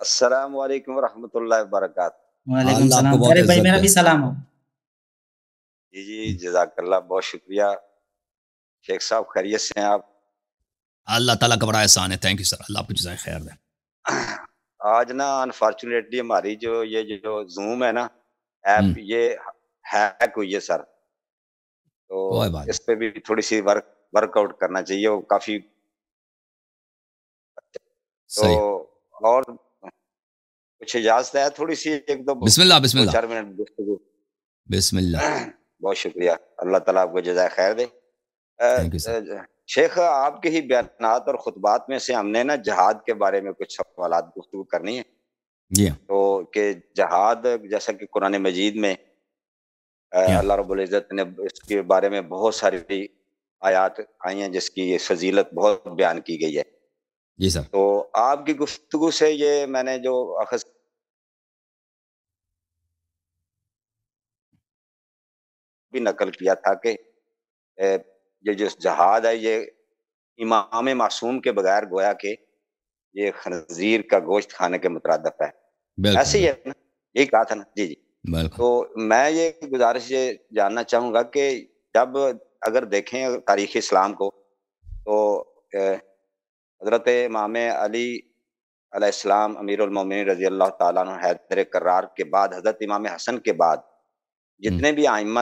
السلام علیکم ورحمۃ اللہ وبرکاتہ۔ وعلیکم اللہ آپ کو السلام، بہت طارق بھائی عزت میرا دے۔ بھی سلام ہو۔ جی جزاک اللہ، بہت شکریہ شیخ صاحب، خیریت سے ہیں آپ؟ اللہ تعالیٰ کا بڑا احسان ہے، تھینک یو سر، اللہ آپ کو جزائے خیر دے۔ آج نا انفارچونیٹلی ہماری یہ جو زوم ہے نا ایپ، یہ ہیک ہوئی ہے سر، تو کوئی بات اس پہ بھی تھوڑی سی ورک آؤٹ کرنا چاہیے، وہ کافی تو صحیح۔ اور کچھ اجازت ہے تھوڑی سی ایک دو بسم اللہ بسم دو اللہ چار منٹ گفتگو؟ بسم اللہ۔ بہت شکریہ، اللہ تعالیٰ آپ کو جزائے خیر دے۔ Thank you sir. شیخ، آپ کے ہی بیانات اور خطبات میں سے ہم نے نا جہاد کے بارے میں کچھ سوالات گفتگو کرنی ہے۔ جی تو کہ جہاد، جیسا کہ قرآن مجید میں اللہ رب العزت نے اس کے بارے میں بہت ساری آیات آئی ہیں جس کی فضیلت بہت بیان کی گئی ہے۔ جی سر۔ تو آپ کی گفتگو سے یہ میں نے جو اخذ بھی نقل کیا تھا کہ یہ جو جہاد ہے یہ امام معصوم کے بغیر گویا کہ یہ خنزیر کا گوشت کھانے کے مترادف ہے، ایسے ہی ہے نا؟ یہی کہا تھا نا؟ جی جی۔ تو میں یہ گزارش یہ جاننا چاہوں گا کہ جب اگر دیکھیں تاریخ اسلام کو تو حضرت امام علی علیہ السلام امیر المومنین رضی اللہ تعالیٰ عنہ حیدر کرار کے بعد، حضرت امام حسن کے بعد جتنے بھی ائمہ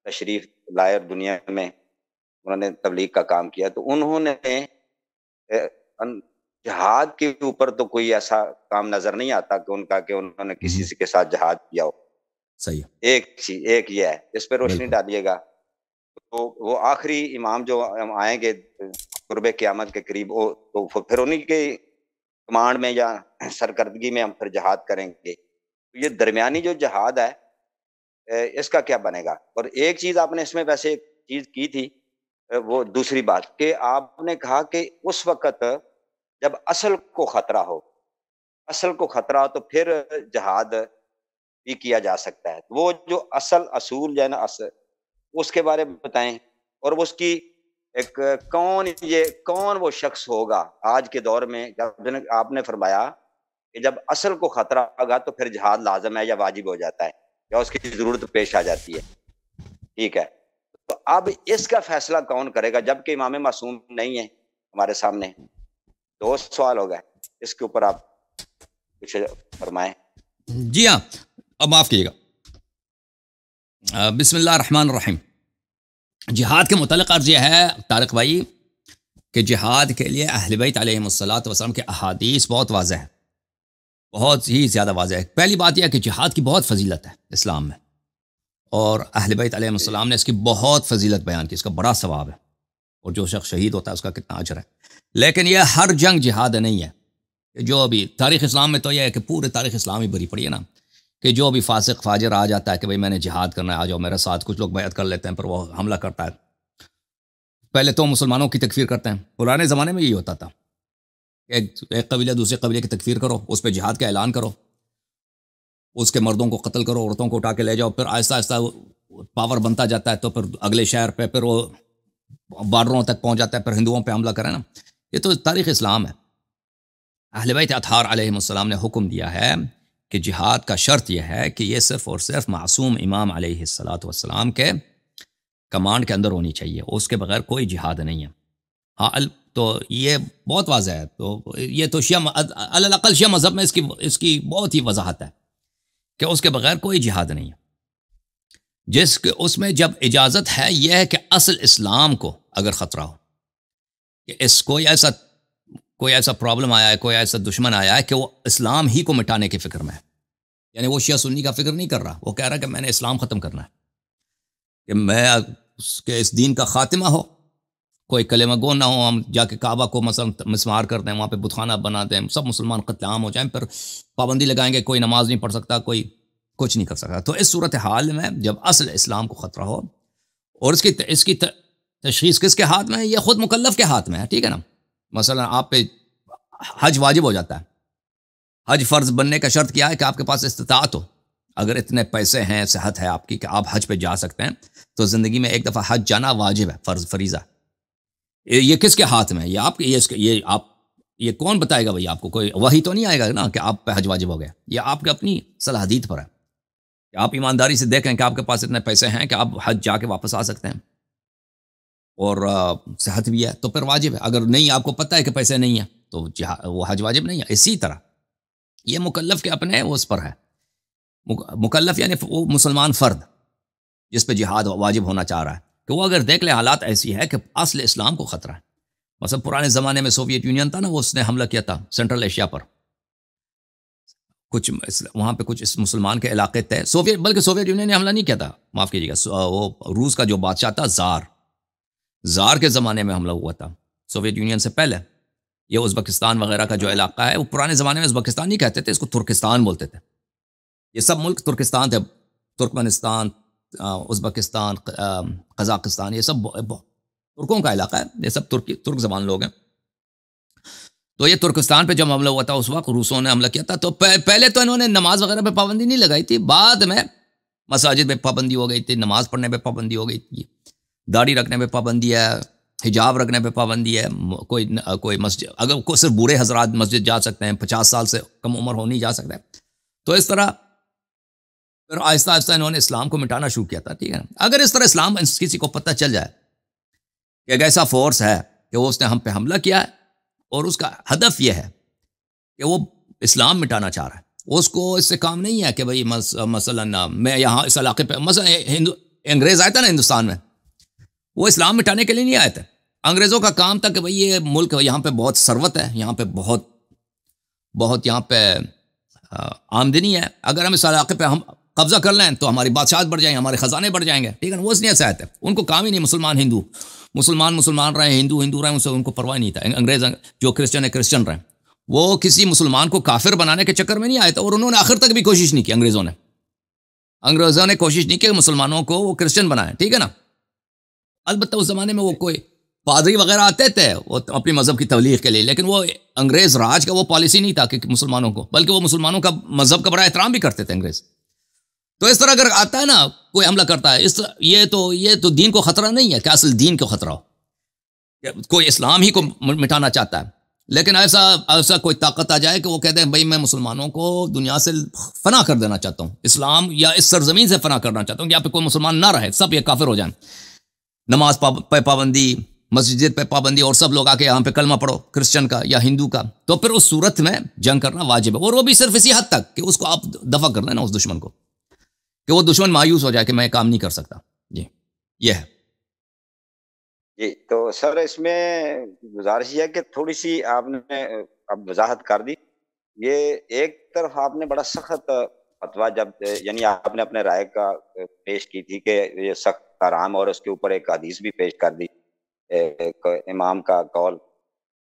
تشریف لائے دنیا میں، انہوں نے تبلیغ کا کام کیا، تو انہوں نے جہاد کے اوپر تو کوئی ایسا کام نظر نہیں آتا کہ انہوں نے کسی کے ساتھ جہاد کیا ہو۔ صحیح۔ ایک یہ ہے، اس پہ روشنی ڈالیے گا۔ تو وہ آخری امام جو آئیں گے قرب قیامت کے قریب، تو پھر انہی کے کمانڈ میں یا سرکردگی میں ہم پھر جہاد کریں گے۔ یہ درمیانی جو جہاد ہے اس کا کیا بنے گا؟ اور ایک چیز آپ نے اس میں ویسے ایک چیز کی تھی، وہ دوسری بات کہ آپ نے کہا کہ اس وقت جب اصل کو خطرہ ہو تو پھر جہاد بھی کیا جا سکتا ہے۔ وہ جو اصول جو ہے نا اس کے بارے میں بتائیں، اور اس کی ایک کون وہ شخص ہوگا آج کے دور میں؟ جب آپ نے فرمایا کہ جب اصل کو خطرہ ہوگا تو پھر جہاد لازم ہے یا واجب ہو جاتا ہے یا اس کی ضرورت پیش آ جاتی ہے، ٹھیک ہے؟ تو اب اس کا فیصلہ کون کرے گا جبکہ امام معصوم نہیں ہے ہمارے سامنے؟ دو سوال ہو گئے، اس کے اوپر آپ کچھ فرمائیں۔ جی ہاں، اب معاف کیجیے گا۔ بسم اللہ الرحمن الرحیم۔ جہاد کے متعلق عرض یہ ہے طارق بھائی کہ جہاد کے لیے اہل بیت علیہم الصلوۃ والسلام کے احادیث بہت واضح ہے، بہت ہی زیادہ واضح ہے۔ پہلی بات یہ ہے کہ جہاد کی بہت فضیلت ہے اسلام میں، اور اہل بیت علیہم السلام نے اس کی بہت فضیلت بیان کی، اس کا بڑا ثواب ہے، اور جو شخص شہید ہوتا ہے اس کا کتنا اجر ہے۔ لیکن یہ ہر جنگ جہاد نہیں ہے۔ جو ابھی تاریخ اسلام میں تو یہ ہے کہ پورے تاریخ اسلام ہی بھری پڑی ہے نا، کہ جو بھی فاسق فاجر آ جاتا ہے کہ بھئی میں نے جہاد کرنا ہے، آ جاؤ میرے ساتھ، کچھ لوگ بیعت کر لیتے ہیں پر وہ حملہ کرتا ہے۔ پہلے تو مسلمانوں کی تکفیر کرتے ہیں، پرانے زمانے میں یہی ہوتا تھا، ایک قبیلہ دوسرے قبیلے کی تکفیر کرو، اس پہ جہاد کا اعلان کرو، اس کے مردوں کو قتل کرو، عورتوں کو اٹھا کے لے جاؤ، پھر آہستہ آہستہ پاور بنتا جاتا ہے تو پھر اگلے شہر پہ، پھر وہ بارڈروں تک پہنچ جاتا ہے، پھر ہندوؤں پہ حملہ کرے نا۔ یہ تو تاریخ اسلام ہے۔ اہل بیت اطہار علیہم السلام نے حکم دیا ہے کہ جہاد کا شرط یہ ہے کہ یہ صرف اور صرف معصوم امام علیہ الصلوۃ والسلام کے کمانڈ کے اندر ہونی چاہیے، اس کے بغیر کوئی جہاد نہیں ہے۔ ہاں تو یہ بہت واضح ہے، تو یہ تو الاقل شیعہ مذہب میں اس کی بہت ہی وضاحت ہے کہ اس کے بغیر کوئی جہاد نہیں ہے۔ اس میں جب اجازت ہے یہ ہے کہ اصل اسلام کو اگر خطرہ ہو، کہ اس کوئی ایسا پرابلم آیا ہے، کوئی ایسا دشمن آیا ہے کہ وہ اسلام ہی کو مٹانے کی فکر میں ہے، یعنی وہ شیعہ سنی کا فکر نہیں کر رہا، وہ کہہ رہا ہے کہ میں نے اسلام ختم کرنا ہے، کہ میں اس دین کا خاتمہ ہو، کوئی کلمہ گو نہ ہو، ہم جا کے کعبہ کو مثلا مسمار کر دیں، وہاں پہ بت خانہ بنا دیں، سب مسلمان قتل عام ہو جائیں، پھر پابندی لگائیں گے، کوئی نماز نہیں پڑھ سکتا، کوئی کچھ نہیں کر سکتا۔ تو اس صورتحال میں جب اصل اسلام کو خطرہ ہو، اور اس کی تشخیص کس کے ہاتھ میں ہے؟ یہ خود مکلف کے ہاتھ میں ہے، ٹھیک ہے نا؟ مثلا آپ پہ حج واجب ہو جاتا ہے، حج فرض بننے کا شرط کیا ہے کہ آپ کے پاس استطاعت ہو، اگر اتنے پیسے ہیں، صحت ہے آپ کی کہ آپ حج پہ جا سکتے ہیں، تو زندگی میں ایک دفعہ حج جانا واجب ہے، فریضہ۔ یہ کس کے ہاتھ میں ہے؟ یہ آپ یہ کون بتائے گا بھائی آپ کو؟ کوئی وحی تو نہیں آئے گا نا کہ آپ پہ حج واجب ہو گیا. یہ آپ کے اپنی صلاحیت پر ہے کہ آپ ایمانداری سے دیکھیں کہ آپ کے پاس اتنے پیسے ہیں کہ آپ حج جا کے واپس آ سکتے ہیں اور صحت بھی ہے تو پھر واجب ہے. اگر نہیں آپ کو پتہ ہے کہ پیسے نہیں ہیں تو وہ حج واجب نہیں ہے. اسی طرح یہ مکلف کے اپنے وہ اس پر ہے. مکلف یعنی وہ مسلمان فرد جس پہ جہاد واجب ہونا چاہ رہا ہے کہ وہ اگر دیکھ لے حالات ایسی ہے کہ اصل اسلام کو خطرہ ہے. مثلا پرانے زمانے میں سوویت یونین تھا نا، وہ اس نے حملہ کیا تھا سینٹرل ایشیا پر. کچھ وہاں پہ کچھ اس مسلمان کے علاقے تھے. بلکہ سوویت یونین نے حملہ نہیں کیا تھا، معاف کیجیے گا، وہ روس کا جو بادشاہ تھا زار کے زمانے میں حملہ ہوا تھا، سوویت یونین سے پہلے. یہ ازبکستان وغیرہ کا جو علاقہ ہے، وہ پرانے زمانے میں ازبکستان نہیں کہتے تھے، اس کو ترکستان بولتے تھے. یہ سب ملک ترکستان تھے، ترکمنستان، ازبکستان، قزاقستان، یہ سب ترکوں کا علاقہ ہے. یہ سب ترک زبان لوگ ہیں. تو یہ ترکستان پہ جب حملہ ہوا تھا اس وقت روسوں نے حملہ کیا تھا. تو پہلے تو انہوں نے نماز وغیرہ پہ پابندی نہیں لگائی تھی، بعد میں مساجد پہ پابندی ہو گئی تھی، نماز پڑھنے پہ پابندی ہو گئی تھی، داڑھی رکھنے پہ پابندی ہے، حجاب رکھنے پہ پابندی ہے. کوئی مسجد، اگر کوئی صرف بوڑھے حضرات مسجد جا سکتے ہیں، 50 سال سے کم عمر ہو نہیں جا سکتے. تو اس طرح پھر آہستہ آہستہ انہوں نے اسلام کو مٹانا شروع کیا تھا. ٹھیک ہے، اگر اس طرح اسلام کسی کو پتہ چل جائے کہ ایک ایسا فورس ہے کہ وہ اس نے ہم پہ حملہ کیا ہے اور اس کا ہدف یہ ہے کہ وہ اسلام مٹانا چاہ رہا ہے، اس کو اس سے کام نہیں ہے کہ بھئی مثلا میں یہاں اس علاقے پہ، مثلا انگریز آئے تھے نا ہندوستان میں، وہ اسلام مٹانے کے لیے نہیں آئے تھے. انگریزوں کا کام تھا کہ بھئی یہ ملک یہاں پہ بہت ثروت ہے، یہاں پہ بہت یہاں پہ آمدنی ہے، اگر ہم اس علاقے پہ ہم قبضہ کر لیں تو ہماری بادشاہت بڑھ جائیں گے، ہمارے خزانے بڑھ جائیں گے. ٹھیک ہے، وہ اس نیت سے آئے تھے. ان کو کام ہی نہیں مسلمان رہے، ہندو رہے، ان کو پرواہ نہیں تھا. انگریز جو کرسچن رہے، وہ کسی مسلمان کو کافر بنانے کے چکر میں نہیں آئے تھے، اور انہوں نے آخر تک بھی کوشش نہیں کی. انگریزوں نے کوشش نہیں کی کہ مسلمانوں کو وہ کرسچن بنائیں. ٹھیک ہے نا. البتہ اس زمانے میں وہ کوئی پادری وغیرہ آتے تھے وہ اپنی مذہب کی تبلیغ کے لیے، لیکن وہ انگریز راج کا وہ پالیسی نہیں تھا کہ مسلمانوں کو، بلکہ وہ مسلمانوں کا مذہب کا بڑا احترام بھی کرتے تھے انگریز. تو اس طرح اگر آتا ہے نا کوئی حملہ کرتا ہے، یہ تو دین کو خطرہ نہیں ہے کہ اصل دین کو خطرہ ہو، کوئی اسلام ہی کو مٹانا چاہتا ہے. لیکن ایسا کوئی طاقت آ جائے کہ وہ کہتے ہیں بھائی میں مسلمانوں کو دنیا سے فنا کر دینا چاہتا ہوں، اسلام یا اس سرزمین سے فنا کرنا چاہتا ہوں کہ یہاں پہ کوئی مسلمان نہ رہے، سب یہ کافر ہو جائیں، نماز پہ پابندی، مسجد پہ پابندی، اور سب لوگ آ کے یہاں پہ کلمہ پڑھو کرسچن کا یا ہندو کا. تو پھر اس صورت میں جنگ کرنا واجب ہے، اور وہ بھی صرف اسی حد تک کہ اس کو آپ دفع کر لینا، اس دشمن کو، کہ وہ دشمن مایوس ہو جائے کہ میں کام نہیں کر سکتا. جی یہ ہے. جی تو سر اس میں گزارش یہ ہے کہ تھوڑی سی آپ نے اب وضاحت کر دی. یہ ایک طرف آپ نے بڑا سخت فتویٰ جب یعنی آپ نے اپنے رائے کا پیش کی تھی کہ یہ سخت حرام، اور اس کے اوپر ایک حدیث بھی پیش کر دی امام کا قول.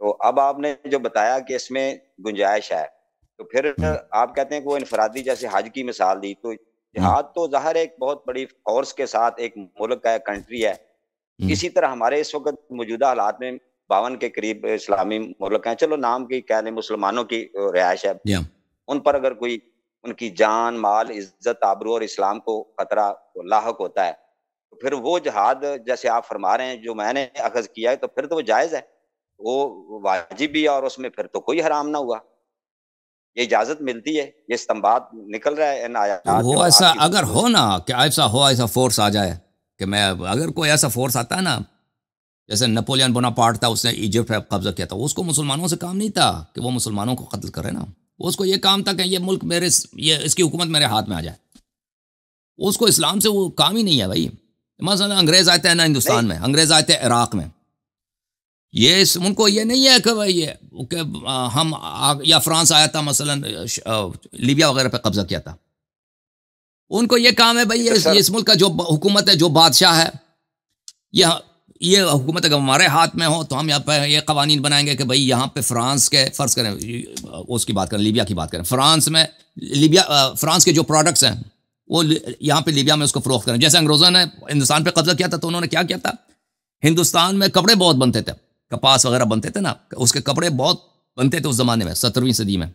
تو اب آپ نے جو بتایا کہ اس میں گنجائش ہے، تو پھر آپ کہتے ہیں کہ وہ انفرادی جیسے حج کی مثال دی، تو جہاد تو ظاہر ایک بہت بڑی فورس کے ساتھ ایک ملک ہے، کنٹری ہے. اسی طرح ہمارے اس وقت موجودہ حالات میں 52 کے قریب اسلامی ملک ہیں، چلو نام کی کہہ لیں مسلمانوں کی رہائش ہے، ان پر اگر کوئی ان کی جان، مال، عزت، آبرو اور اسلام کو خطرہ لاحق ہوتا ہے، تو پھر وہ جہاد جیسے آپ فرما رہے ہیں جو میں نے اخذ کیا ہے، تو پھر تو وہ جائز ہے، وہ واجب بھی ہے، اور اس میں پھر تو کوئی حرام نہ ہوا. یہ اجازت ملتی ہے، یہ استنباط نکل رہا ہے ان آیات. وہ ایسا اگر ہو نا کہ ایسا فورس آ جائے کہ میں، اگر کوئی ایسا فورس آتا ہے نا، جیسے نپولین بوناپارٹ تھا، اس نے ایجپٹ پہ قبضہ کیا تھا، اس کو مسلمانوں سے کام نہیں تھا کہ وہ مسلمانوں کو قتل کرے نا، اس کو یہ کام تھا کہ یہ ملک اس کی حکومت میرے ہاتھ میں آ جائے. اس کو اسلام سے وہ کام ہی نہیں ہے بھائی. مثلا انگریز آتے ہیں نا ہندوستان میں، انگریز آتے ہیں عراق میں، یہ ان کو یہ نہیں ہے کہ بھائی کہ ہم، یا فرانس آیا تھا مثلا لیبیا وغیرہ پہ قبضہ کیا تھا، ان کو یہ کام ہے بھائی اس ملک کا جو حکومت ہے، جو بادشاہ ہے، یہ حکومت اگر ہمارے ہاتھ میں ہو تو ہم یہاں پہ یہ قوانین بنائیں گے کہ بھئی یہاں پہ فرانس کے، فرض کریں اس کی بات کریں، لیبیا کی بات کریں، فرانس کے جو پروڈکٹس ہیں وہ یہاں پہ لیبیا میں اس کو فروخت کریں. جیسے انگریزوں نے ہندوستان پہ قبضہ کیا تھا تو انہوں نے کیا کیا تھا، ہندوستان میں کپڑے بہت بنتے تھے، کپاس وغیرہ بنتے تھے نا، اس کے کپڑے بہت بنتے تھے اس زمانے میں، 17ویں صدی میں.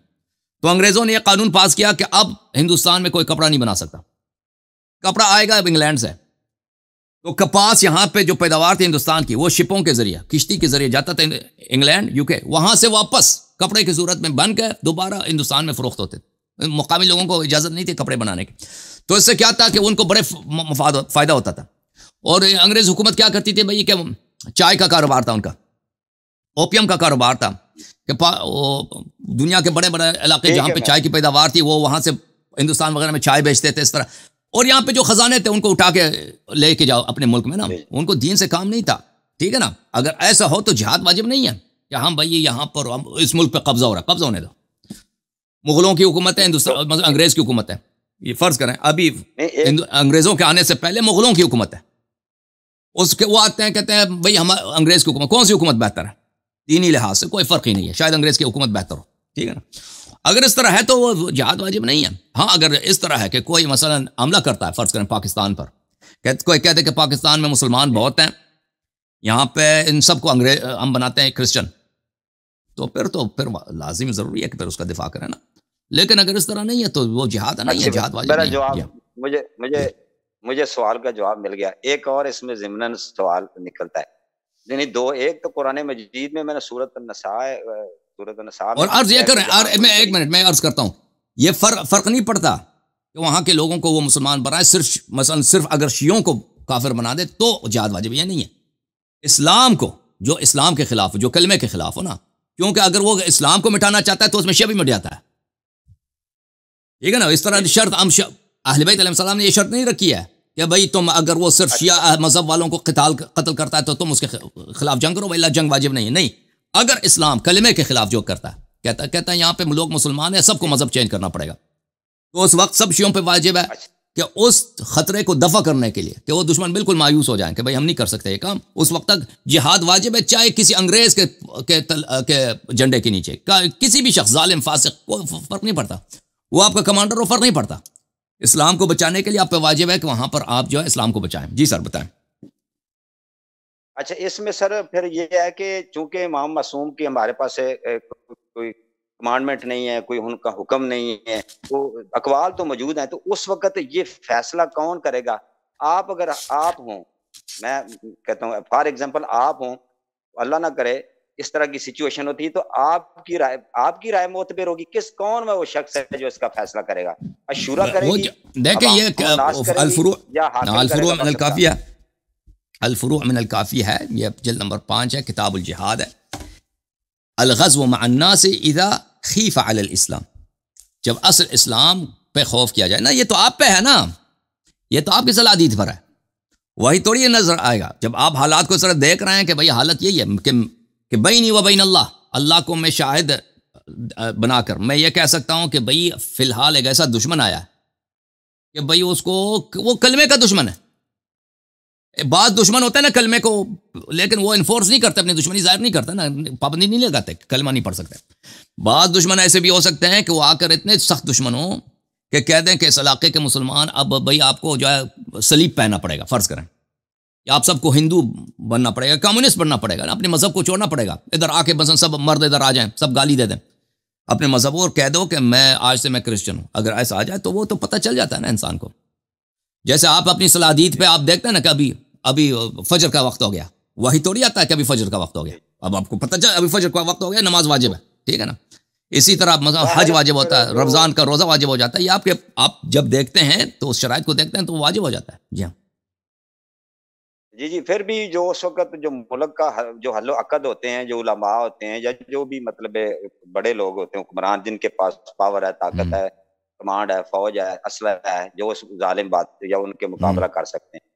تو انگریزوں نے یہ قانون پاس کیا کہ اب ہندوستان میں کوئی کپڑا نہیں بنا سکتا، کپڑا آئے گا اب انگلینڈ سے. تو کپاس یہاں پہ جو پیداوار تھی ہندوستان کی، وہ شپوں کے ذریعے، کشتی کے ذریعے جاتا تھا انگلینڈ UK، وہاں سے واپس کپڑے کی صورت میں بن کر دوبارہ ہندوستان میں فروخت ہوتے تھے. مقامی لوگوں کو اجازت نہیں تھی کپڑے بنانے کی. تو اس سے کیا تھا کہ ان کو بڑے فائدہ ہوتا تھا. اور انگریز حکومت کیا کرتی تھی بھائی کہ چائے کا کاروبار تھا ان کا، اوپیم کا کاروبار تھا، کہ دنیا کے بڑے بڑے علاقے جہاں پہ چائے کی پیداوار تھی وہ وہاں سے ہندوستان وغیرہ میں چائے بیچتے تھے اس طرح. اور یہاں پہ جو خزانے تھے ان کو اٹھا کے لے کے جاؤ اپنے ملک میں نا. ان کو دین سے کام نہیں تھا. ٹھیک ہے نا. اگر ایسا ہو تو جہاد واجب نہیں ہے کہ ہم بھائی یہاں پر اس ملک پہ قبضہ ہو رہا ہے، قبضہ ہونے دو. مغلوں کی حکومت ہے ہندوستان، انگریز کی حکومت ہے. یہ فرض کریں ابھی انگریزوں کے آنے سے پہلے مغلوں کی حکومت ہے. اس کے وہ آتے ہیں کہتے ہیں بھائی ہم انگریز کی حکومت، کون سی حکومت بہتر ہے؟ دینی لحاظ سے کوئی فرق ہی نہیں ہے، شاید انگریز کی حکومت بہتر ہو. ٹھیک ہے نا. اگر اس طرح ہے تو وہ جہاد واجب نہیں ہے. ہاں اگر اس طرح ہے کہ کوئی مثلا حملہ کرتا ہے فرض کریں پاکستان پر، کوئی کہتے کہ پاکستان میں مسلمان بہت ہیں، یہاں پہ ان سب کو انگریز ہم بناتے ہیں کرسچن، تو پھر لازم ضروری ہے کہ پھر اس کا دفاع کریں نا. لیکن اگر اس طرح نہیں ہے تو وہ جہاد نہیں ہے، جہاد واجب نہیں ہے. مجھے سوال کا جواب مل گیا. ایک اور اس میں ضمناً سوال نکلتا ہے، یعنی دو. ایک تو قرآن مجید میں نے سورۃ النساء اور عرض یہ کریں، میں ایک منٹ میں عرض کرتا ہوں، یہ فرق نہیں پڑتا کہ وہاں کے لوگوں کو وہ مسلمان بنائے. صرف اگر شیعوں کو کافر بنا دے تو جہاد واجب. یہ نہیں ہے. اسلام کو، جو اسلام کے خلاف ہو، جو کلمے کے خلاف ہو نا، کیونکہ اگر وہ اسلام کو مٹانا چاہتا ہے تو اس میں شیعہ بھی مٹ جاتا ہے. ٹھیک ہے نا. اس طرح شرط اہل بیت علیہ السلام نے یہ شرط نہیں رکھی ہے کہ بھئی تم اگر وہ صرف شیعہ مذہب والوں کو قتل کرتا ہے تو تم اس کے خلاف جنگ کرو. بھائی جنگ واجب نہیں ہے. نہیں، اگر اسلام کلمے کے خلاف جو کرتا ہے، کہتا ہے یہاں پہ لوگ مسلمان ہیں، سب کو مذہب چینج کرنا پڑے گا، تو اس وقت سب شیعوں پہ واجب ہے کہ اس خطرے کو دفع کرنے کے لیے کہ وہ دشمن بالکل مایوس ہو جائیں کہ بھئی ہم نہیں کر سکتے یہ کام، اس وقت تک جہاد واجب ہے، چاہے کسی انگریز کے جھنڈے کے نیچے کسی بھی شخص ظالم فاسق، کوئی فرق نہیں پڑتا، وہ آپ کا کمانڈر ہو، فرق نہیں پڑتا. اسلام کو بچانے کے لیے آپ پہ واجب ہے کہ وہاں پر آپ جو ہے اسلام کو بچائیں. جی سر بتائیں. اچھا، اس میں سر پھر یہ ہے کہ چونکہ امام معصوم کی ہمارے پاس کوئی کمانڈمنٹ نہیں ہے، کوئی ان کا حکم نہیں ہے، تو اقوال تو موجود ہیں، تو اس وقت یہ فیصلہ کون کرے گا؟ اگر آپ ہوں، میں کہتا ہوں فار ایگزامپل آپ ہوں، اللہ نہ کرے اس طرح کی سچویشن ہوتی ہے، تو آپ کی رائے معتبر ہوگی. کون میں وہ شخص ہے جو اس کا فیصلہ کرے گا؟ اشورا کرے گی، دیکھیں یہ الفروع من الکافیہ، الفروع من الکافی ہے، یہ جلد نمبر 5 ہے، کتاب الجہاد ہے. الغزو مع الناس اذا خیف علی الاسلام، جب اصل اسلام پہ خوف کیا جائے نا. یہ تو آپ پہ ہے نا، یہ تو آپ کی صلاحیت پر ہے، وہی تھوڑی نظر آئے گا. جب آپ حالات کو صرف دیکھ رہے ہیں کہ بھئی حالت یہی ہے کہ بینی و بین اللہ کو میں شاہد بنا کر میں یہ کہہ سکتا ہوں کہ بھئی فی الحال ایک ایسا دشمن آیا ہے کہ بھئی اس کو وہ کلمے کا دشمن ہے. بعض دشمن ہوتے ہیں نا کلمے کو، لیکن وہ انفورس نہیں کرتے، اپنی دشمنی ظاہر نہیں کرتے نا، پابندی نہیں لگاتے، کلمہ نہیں پڑھ سکتے. بعض دشمن ایسے بھی ہو سکتے ہیں کہ وہ آ کر اتنے سخت دشمن ہوں کہ کہہ دیں کہ اس علاقے کے مسلمان اب بھئی آپ کو جو ہے صلیب پہننا پڑے گا، فرض کریں، یا آپ سب کو ہندو بننا پڑے گا، کمیونسٹ بننا پڑے گا، اپنے مذہب کو چھوڑنا پڑے گا. ادھر آ کے بس سب مرد ادھر آ جائیں، سب گالی دے دیں اپنے مذہب کو اور کہہ دو کہ میں آج سے میں کرسچن ہوں. اگر ایسا آ جائے تو وہ تو پتہ چل جاتا ہے نا انسان کو. جیسے آپ اپنی صلاحیت پہ آپ دیکھتے ہیں نا کہ ابھی فجر کا وقت ہو گیا، وہی توڑی آتا ہے کہ ابھی فجر کا وقت ہو گیا. اب آپ کو پتہ چل ابھی فجر کا وقت ہو گیا، نماز واجب ہے. ٹھیک ہے نا. اسی طرح مثلا حج واجب ہوتا ہے، رمضان کا روزہ واجب ہو جاتا ہے. یہ آپ جب دیکھتے ہیں تو اس شرائط کو دیکھتے ہیں تو واجب ہو جاتا ہے. جی ہاں جی. پھر بھی جو اس وقت جو ملک کا جو حل و عقد ہوتے ہیں، جو علماء ہوتے ہیں، یا جو بھی مطلب بڑے لوگ ہوتے ہیں، حکمران جن کے پاس پاور ہے، طاقت ہے، کمانڈ ہے، فوج ہے، اسلحہ ہے، جو اس ظالم بات یا ان کے مقابلہ کر سکتے ہیں.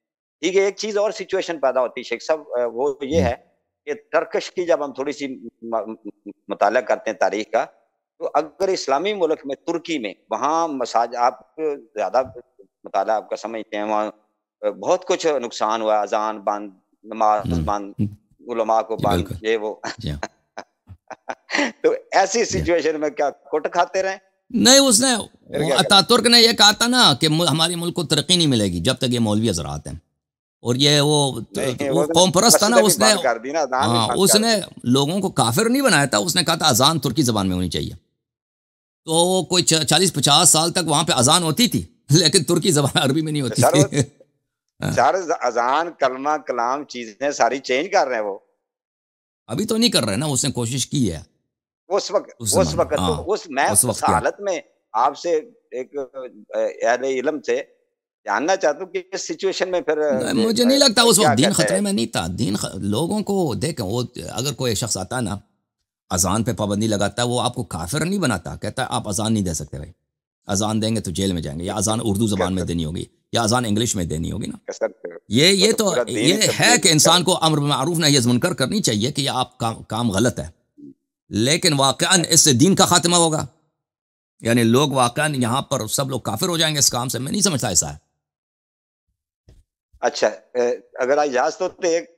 ٹھیک ہے. ایک چیز اور سچویشن پیدا ہوتی ہے شیخ صاحب، وہ یہ ہے کہ ٹرکش کی جب ہم تھوڑی سی مطالعہ کرتے ہیں تاریخ کا، تو اگر اسلامی ملک میں ترکی میں وہاں مساجد، آپ زیادہ مطالعہ آپ کا سمجھتے ہیں، وہاں بہت کچھ نقصان ہوا، اذان بند، نماز بند، علماء کو بند، یہ وہ. تو ایسی سچویشن میں کیا کوٹ کھاتے رہیں؟ نہیں، اس نے اتاترک نے یہ کہا تھا نا کہ ہمارے ملک کو ترقی نہیں ملے گی جب تک یہ مولوی حضرات ہیں. اور یہ وہ قوم پرست تھا نا، اس نے لوگوں کو کافر نہیں بنایا تھا. اس نے کہا تھا اذان ترکی زبان میں ہونی چاہیے. تو کوئی 40-50 سال تک وہاں پہ اذان ہوتی تھی، لیکن ترکی زبان عربی میں نہیں ہوتی تھی. سارے اذان کلمہ کلام چیزیں ساری چینج کر رہے ہیں وہ. ابھی تو نہیں کر رہے نا, اس نے کوشش کی ہے اس وقت تو میں اس حالت میں آپ سے ایک اہل علم سے جاننا چاہتا ہوں کہ اس سچویشن میں پھر مجھے نہیں لگتا اس وقت دین خطرے میں نہیں تھا. دین لوگوں کو دیکھیں, وہ اگر کوئی شخص آتا ہے نا اذان پہ پابندی لگاتا ہے, وہ آپ کو کافر نہیں بناتا, کہتا ہے آپ اذان نہیں دے سکتے بھائی, اذان دیں گے تو جیل میں جائیں گے, یا اذان اردو زبان میں دینی ہوگی یا اذان انگلش میں دینی ہوگی نا. یہ تو یہ ہے کہ انسان کو امر بالمعروف نہی عن المنکر کرنی چاہیے کہ یہ آپ کام غلط ہے, لیکن واقعاً اس سے دین کا خاتمہ ہوگا, یعنی لوگ واقعاً یہاں پر سب لوگ کافر ہو جائیں گے اس کام سے, میں نہیں سمجھتا ایسا ہے. اچھا اگر اجازت ہو تو ایک